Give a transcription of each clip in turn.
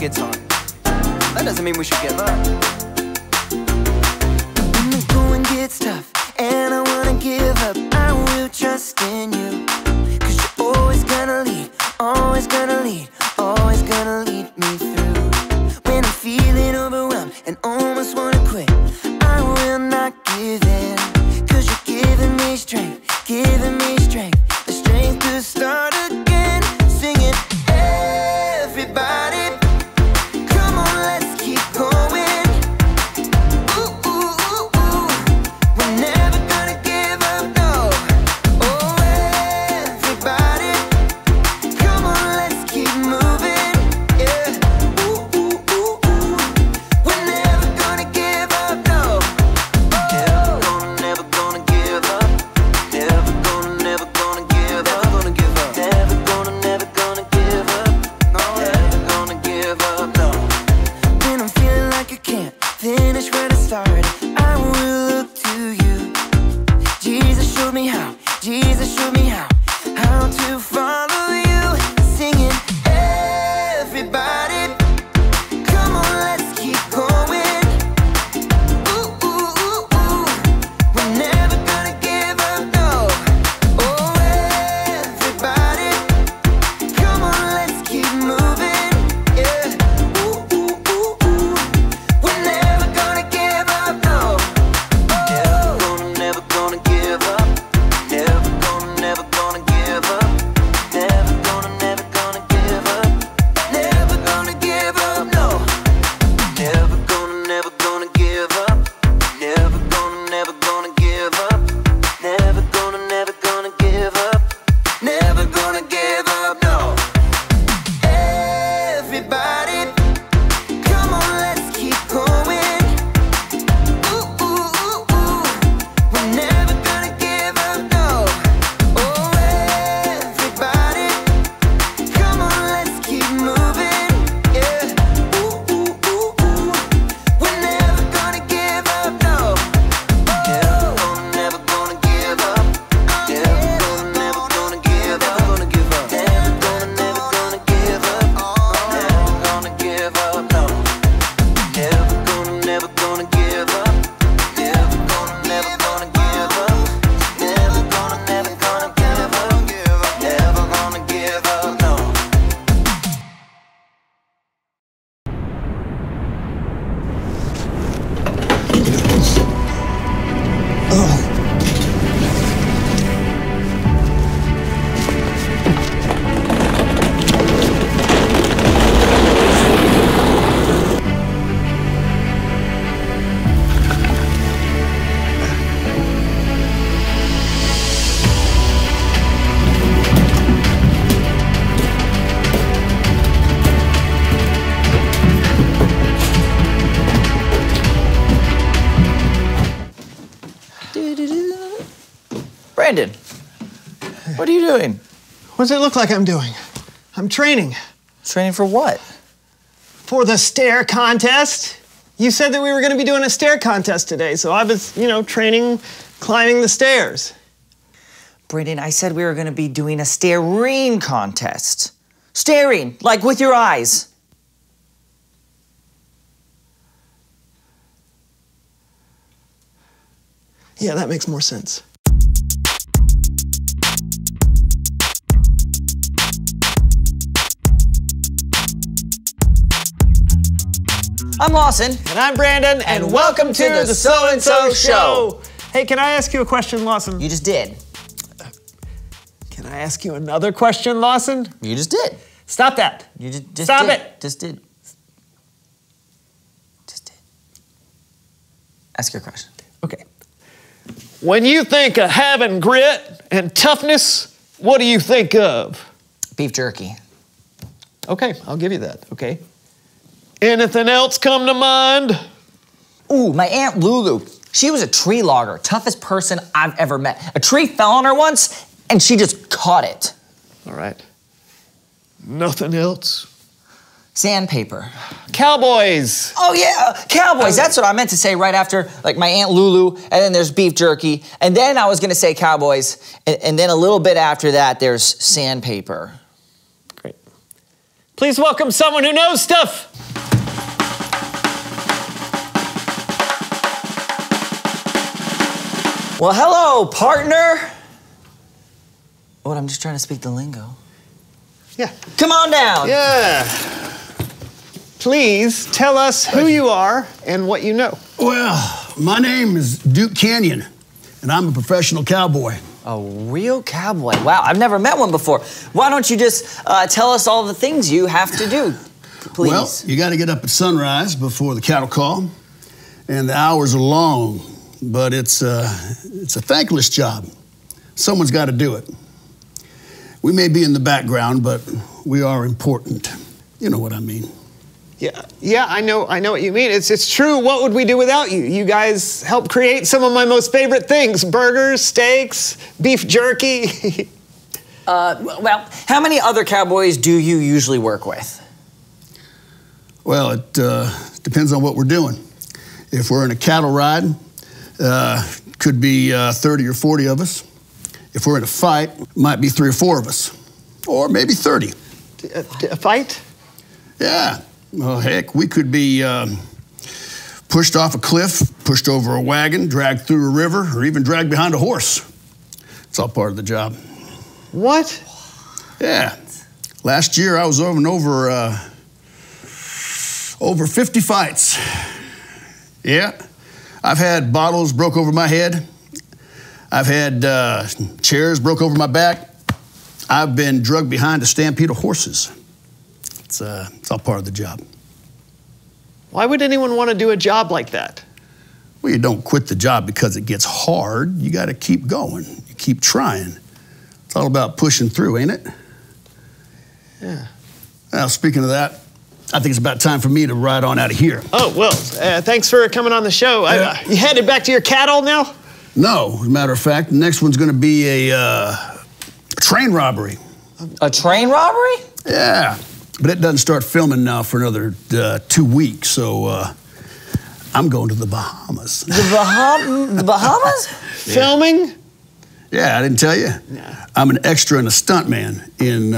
gets hard. That doesn't mean we should give up. When the going gets tough and I wanna give up, I will trust in you. 'Cause you're always gonna lead, always gonna lead, always gonna lead me through. When I'm feeling overwhelmed and almost wanna quit, I will not give in. 'Cause you're giving me strength, the strength to start again. Singing, everybody, come on, let's keep going. Ooh, ooh, ooh, ooh, we're never gonna give up, no. Oh, everybody, come on, let's keep moving, yeah. Ooh, ooh, ooh, ooh, we're never gonna give up, no. Oh. Never gonna give up, never gonna give up, never gonna give up, never gonna give up, no, never gonna give up, no. When I'm feeling like I can't finish where I started, I will look to you. Jesus showed me how, Jesus showed me how to follow you. Singing, everybody, come on, let's keep going. Ooh, ooh, ooh, ooh, we're never gonna give up, no. Oh, everybody, come on, let's keep moving, yeah. Ooh, ooh, ooh, ooh, we're never gonna give up, no. Oh. Never gonna give up, never gonna give up, never gonna give up, never gonna give up, no. Never gonna give up, never gonna give up, never gonna give up, never gonna give up, no. Everybody, come on, let's keep going. Ooh, ooh, ooh, ooh, we're never gonna give up, no. Oh, everybody, come on, let's keep moving, yeah. Ooh, ooh, ooh, ooh, we're never gonna give up, no. Never gonna give up, never gonna give up, never gonna give up, never gonna give up, never gonna give up, no. Never gonna give up, never gonna give up, never gonna give up, never gonna give up, no. Brandon, what are you doing? What does it look like I'm doing? I'm training. Training for what? For the stair contest. You said that we were going to be doing a stair contest today, so I was, training, climbing the stairs. Brandon, I said we were gonna be doing a staring contest. Staring, like with your eyes. Yeah, that makes more sense. I'm Lawson. And I'm Brandon, and welcome to the So-and-So Show. Hey, can I ask you a question, Lawson? You just did. Can I ask you another question, Lawson? You just did. Stop that. You just Stop did. it. Just did. Just did. Ask your question. Okay. When you think of having grit and toughness, what do you think of? Beef jerky. Okay, I'll give you that, okay. Anything else come to mind? Ooh, my Aunt Lulu. She was a tree logger, toughest person I've ever met. A tree fell on her once, and she just caught it. All right. Nothing else? Sandpaper. Cowboys. Oh yeah, cowboys. That's what I meant to say right after, like, my Aunt Lulu, and then there's beef jerky, and then I was gonna say cowboys, and then a little bit after that, there's sandpaper. Great. Please welcome someone who knows stuff. Well, hello, partner. What, I'm just trying to speak the lingo. Yeah. Come on down. Yeah. Please tell us who you are and what you know. Well, my name is Duke Canyon, and I'm a professional cowboy. A real cowboy. Wow, I've never met one before. Why don't you just tell us all the things you have to do, please? Well, you got to get up at sunrise before the cattle call, and the hours are long, but it's a thankless job. Someone's got to do it. We may be in the background, but we are important. You know what I mean. Yeah, I know what you mean. It's true. What would we do without you? You guys help create some of my most favorite things: burgers, steaks, beef jerky. Well, how many other cowboys do you usually work with? Well, it depends on what we're doing. If we're in a cattle ride, could be 30 or 40 of us. If we're in a fight, might be 3 or 4 of us, or maybe 30. A fight? Yeah. Well, heck, we could be pushed off a cliff, pushed over a wagon, dragged through a river, or even dragged behind a horse. It's all part of the job. What? Yeah. Last year, I was over 50 fights. Yeah. I've had bottles broke over my head. I've had chairs broke over my back. I've been drugged behind a stampede of horses. It's all part of the job. Why would anyone want to do a job like that? Well, you don't quit the job because it gets hard. You got to keep going. You keep trying. It's all about pushing through, ain't it? Yeah. Now, speaking of that, I think it's about time for me to ride on out of here. Oh, well, thanks for coming on the show. You headed back to your cattle now? No, as a matter of fact, the next one's going to be a train robbery. A train robbery? Yeah. But it doesn't start filming now for another 2 weeks, so I'm going to the Bahamas. The Bahamas? Yeah. Filming? Yeah, I didn't tell you. No. I'm an extra and a stuntman in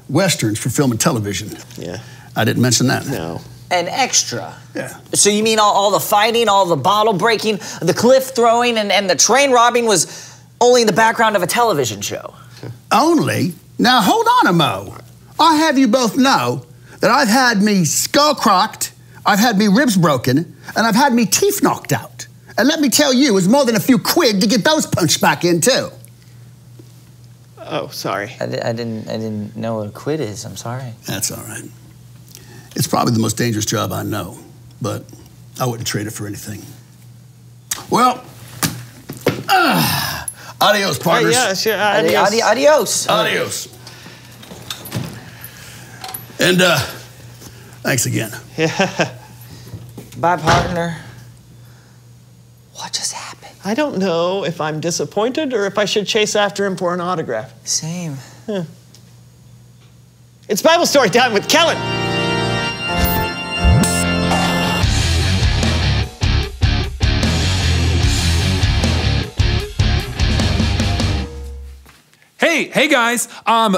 Westerns for film and television. Yeah. I didn't mention that. No. An extra? Yeah. So you mean all the fighting, all the bottle breaking, the cliff throwing, and the train robbing was only in the background of a television show? Only? Now, hold on a mo. I have you both know that I've had me skull crocked, I've had me ribs broken, and I've had me teeth knocked out. And let me tell you, it's more than a few quid to get those punched back in, too. Oh, sorry. I didn't know what a quid is. I'm sorry. That's all right. It's probably the most dangerous job I know, but I wouldn't trade it for anything. Well, adios, partners. Yeah, sure. Adios. Adios. Adios. And thanks again. Yeah. Bye, partner. What just happened? I don't know if I'm disappointed or if I should chase after him for an autograph. Same. It's Bible story time with Kellen. Hey guys,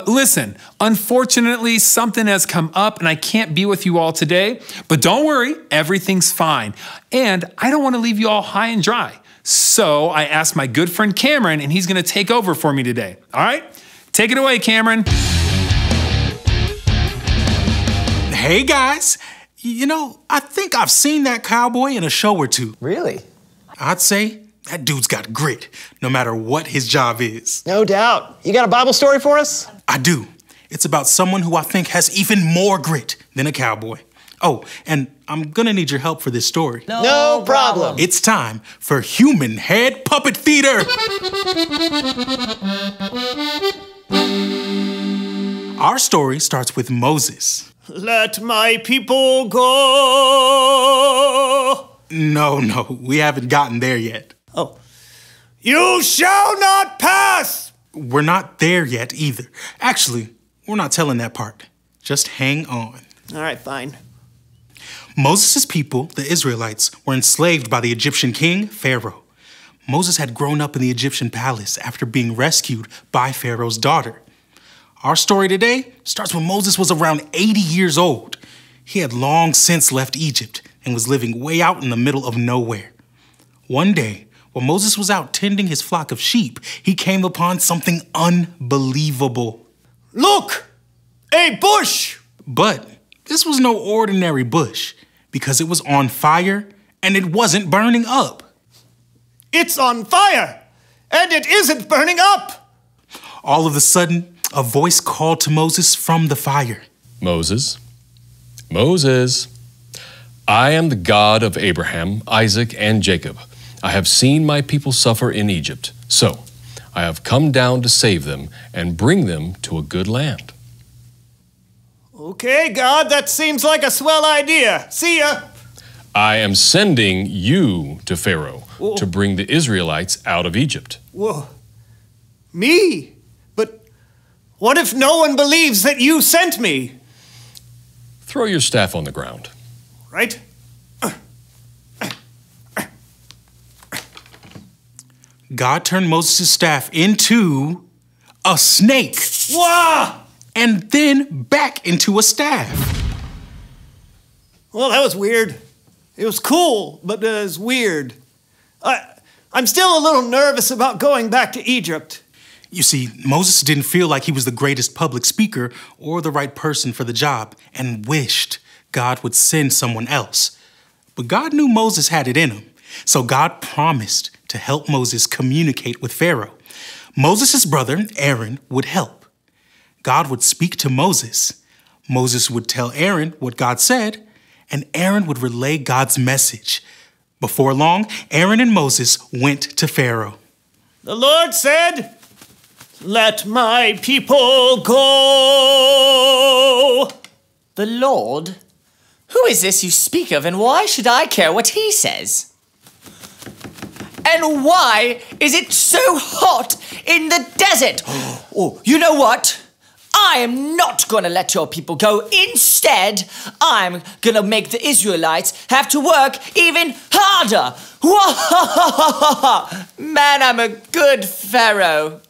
listen, unfortunately something has come up and I can't be with you all today, but don't worry, everything's fine. And I don't want to leave you all high and dry. So I asked my good friend Cameron and he's gonna take over for me today. All right, take it away, Cameron. Hey guys, you know, I think I've seen that cowboy in a show or two. Really? I'd say that dude's got grit, no matter what his job is. No doubt. You got a Bible story for us? I do. It's about someone who I think has even more grit than a cowboy. Oh, and I'm gonna need your help for this story. No problem. It's time for Human Head Puppet Theater. Our story starts with Moses. Let my people go. No, we haven't gotten there yet. Oh. You shall not pass. We're not there yet either. Actually, we're not telling that part. Just hang on. All right, fine. Moses' people, the Israelites, were enslaved by the Egyptian king, Pharaoh. Moses had grown up in the Egyptian palace after being rescued by Pharaoh's daughter. Our story today starts when Moses was around 80 years old. He had long since left Egypt and was living way out in the middle of nowhere. One day, While Moses was out tending his flock of sheep, he came upon something unbelievable. Look! A bush! But this was no ordinary bush, because it was on fire and it wasn't burning up. It's on fire! And it isn't burning up! All of a sudden, a voice called to Moses from the fire. Moses, Moses, I am the God of Abraham, Isaac, and Jacob. I have seen my people suffer in Egypt, so I have come down to save them and bring them to a good land. Okay, God, that seems like a swell idea. See ya! I am sending you to Pharaoh Whoa. to bring the Israelites out of Egypt. Whoa. Me? But what if no one believes that you sent me? Throw your staff on the ground. Right? God turned Moses' staff into a snake. Wah! And then back into a staff. Well, that was weird. It was cool, but it was weird. I'm still a little nervous about going back to Egypt. You see, Moses didn't feel like he was the greatest public speaker or the right person for the job and wished God would send someone else. But God knew Moses had it in him, so God promised to help Moses communicate with Pharaoh. Moses' brother, Aaron, would help. God would speak to Moses. Moses would tell Aaron what God said, and Aaron would relay God's message. Before long, Aaron and Moses went to Pharaoh. The Lord said, "Let my people go." The Lord? Who is this you speak of, and why should I care what he says? And why is it so hot in the desert? Oh, you know what? I am not going to let your people go. Instead, I'm going to make the Israelites have to work even harder. Man, I'm a good Pharaoh.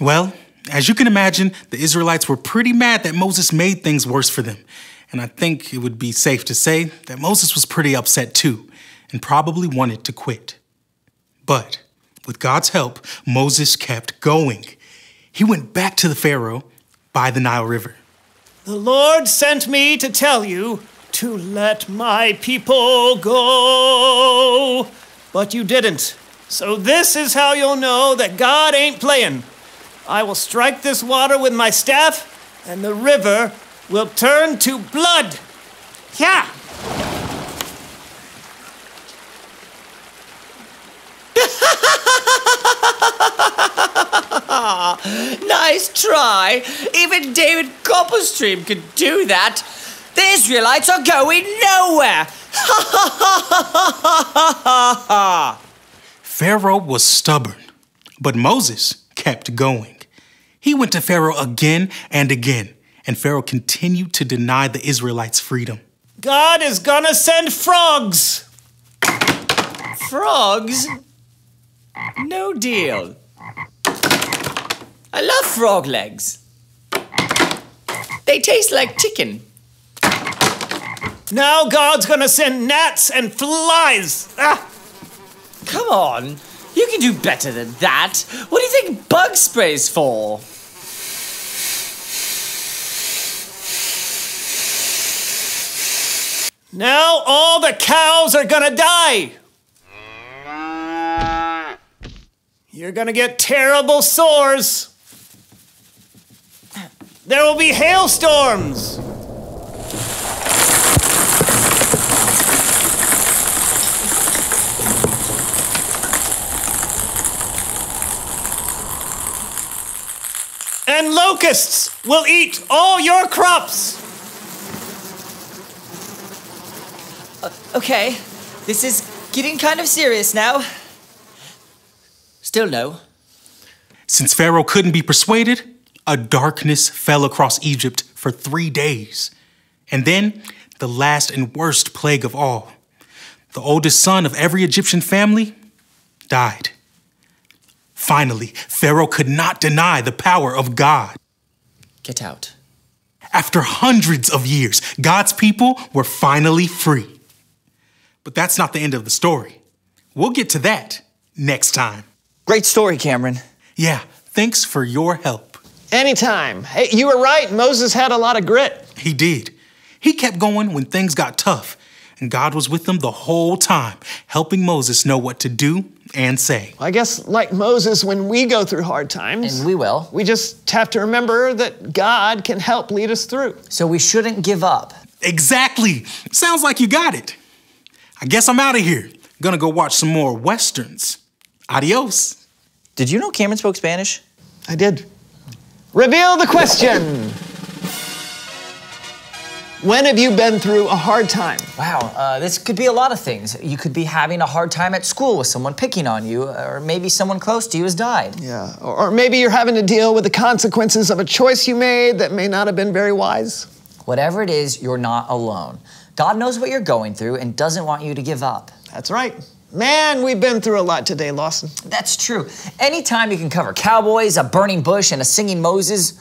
Well, as you can imagine, the Israelites were pretty mad that Moses made things worse for them. And I think it would be safe to say that Moses was pretty upset too, and probably wanted to quit. But with God's help, Moses kept going. He went back to the Pharaoh by the Nile River. The Lord sent me to tell you to let my people go. But you didn't. So this is how you'll know that God ain't playing. I will strike this water with my staff, and the river will turn to blood. Yeah. Nice try. Even David Copperstream could do that. The Israelites are going nowhere. Pharaoh was stubborn, but Moses kept going. He went to Pharaoh again and again, and Pharaoh continued to deny the Israelites freedom. God is gonna send frogs. Frogs? No deal. I love frog legs. They taste like chicken. Now God's gonna send gnats and flies. Ah. Come on, you can do better than that. What do you think bug spray's for? Now all the cows are gonna die. You're gonna get terrible sores. There will be hailstorms. And locusts will eat all your crops. Okay, this is getting kind of serious now. Still no. Since Pharaoh couldn't be persuaded, a darkness fell across Egypt for 3 days. And then the last and worst plague of all. The oldest son of every Egyptian family died. Finally, Pharaoh could not deny the power of God. Get out. After hundreds of years, God's people were finally free. But that's not the end of the story. We'll get to that next time. Great story, Cameron. Yeah, thanks for your help. Anytime. Hey, you were right. Moses had a lot of grit. He did. He kept going when things got tough, and God was with him the whole time, helping Moses know what to do and say. I guess like Moses, when we go through hard times, And we will. we just have to remember that God can help lead us through. So we shouldn't give up. Exactly. Sounds like you got it. I guess I'm out of here. Gonna go watch some more Westerns. Adios. Did you know Cameron spoke Spanish? I did. Reveal the question. When have you been through a hard time? Wow, this could be a lot of things. You could be having a hard time at school with someone picking on you, or maybe someone close to you has died. Yeah, or maybe you're having to deal with the consequences of a choice you made that may not have been very wise. Whatever it is, you're not alone. God knows what you're going through and doesn't want you to give up. That's right. Man, we've been through a lot today, Lawson. That's true. Anytime you can cover cowboys, a burning bush, and a singing Moses,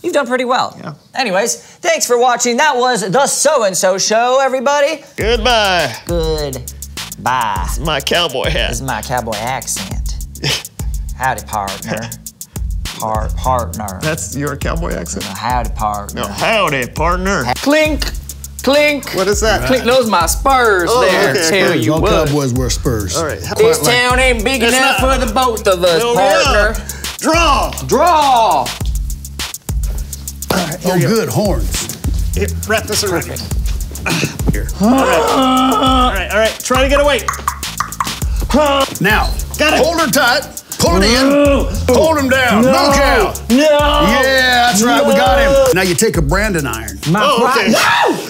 you've done pretty well. Yeah. Anyways, thanks for watching. That was the So-and-So Show, everybody. Goodbye. Goodbye. My cowboy hat. This is my cowboy accent. Howdy, partner. Partner. That's your cowboy accent? Howdy, partner. No, howdy, partner. Clink, clink. What is that? Clink, those my spurs there. okay, Tell okay. you All what. cowboys wear spurs. All right. This town ain't big enough for the both of us, partner. Draw. Draw. Oh, good, horns. Here, wrap this around here. Here. All right. Try to get away. Now, Got it. hold her tight. Pull it in. Hold him down. No cow. No. Yeah, that's right. We got him. Now you take a branding iron. Oh, okay.